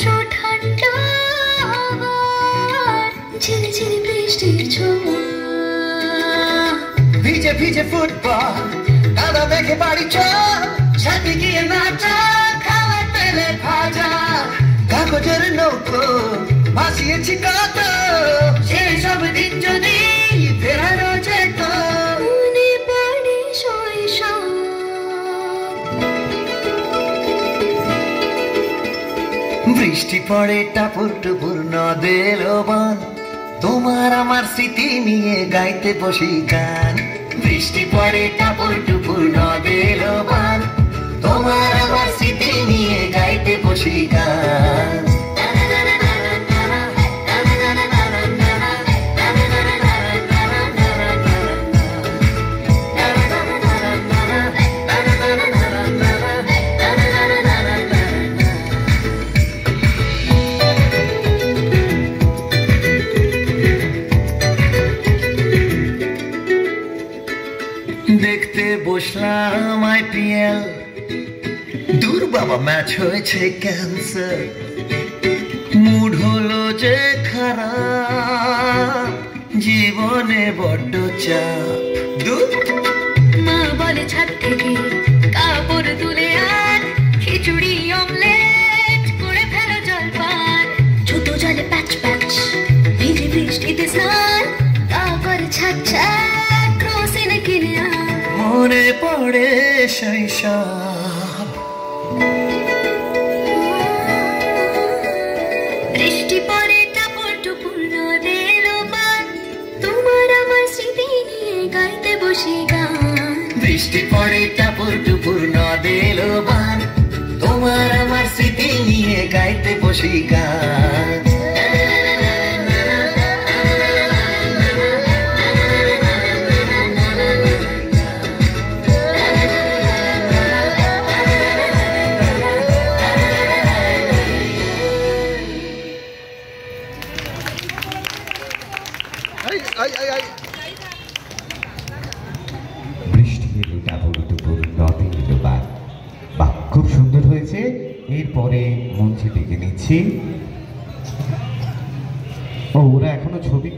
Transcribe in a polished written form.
এসো ঠান্ডা আবার ঝিরিঝিরি বৃষ্টির ছোঁয়া ভিজে ভিজে ফুটবল কাদা মেঘে বাড়ি চল ছাতি গিয়ে নাচা খাওয়ার তেলে ভাজা কাগজের নৌকো ভাসিয়েছি কত সেসব দিন যদি ফেরানো যেত মনে পড়ে শৈশব বৃষ্টি পড়ে টাপুর টুপুর নদের বান তোমার আমার স্মৃতি নিয়ে গাইতে বসি গান বৃষ্টি পড়ে টাপুর টুপুর নদের বান তোমার আমার স্মৃতি নিয়ে গাইতে বসি গান দেখতে বসলাম আইপিএল দূর বাবা ম্যাচ হয়েছে ক্যান্সার মুড হলো যে খারাপ জীবনে বড্ড চাপ দূর মা বলে ছাদ থেকে কাপড় তুলে আর খিচুড়ি অমলেট করে ফেলো জলপান ছোট জলে প্যাচ প্যাচ ভিজে বৃষ্টিতে স্নান তারপর ছাদ ছাদ ক্রসিনে কিনে আন মনে পড়ে শৈশব বৃষ্টি পড়ে টাপুর টুপুর নদের বান তোমার আমার স্মৃতি নিয়ে গাইতে বসি গান বৃষ্টি পড়ে টাপুর টুপুর নদের বান তোমার আমার স্মৃতি নিয়ে গাইতে বসি গান বৃষ্টির টাপুর টুপুর নদে এলো বান বাহ খুব সুন্দর হয়েছে এরপরে মঞ্চে ডেকে নিচ্ছি ও ওরা এখনো ছবি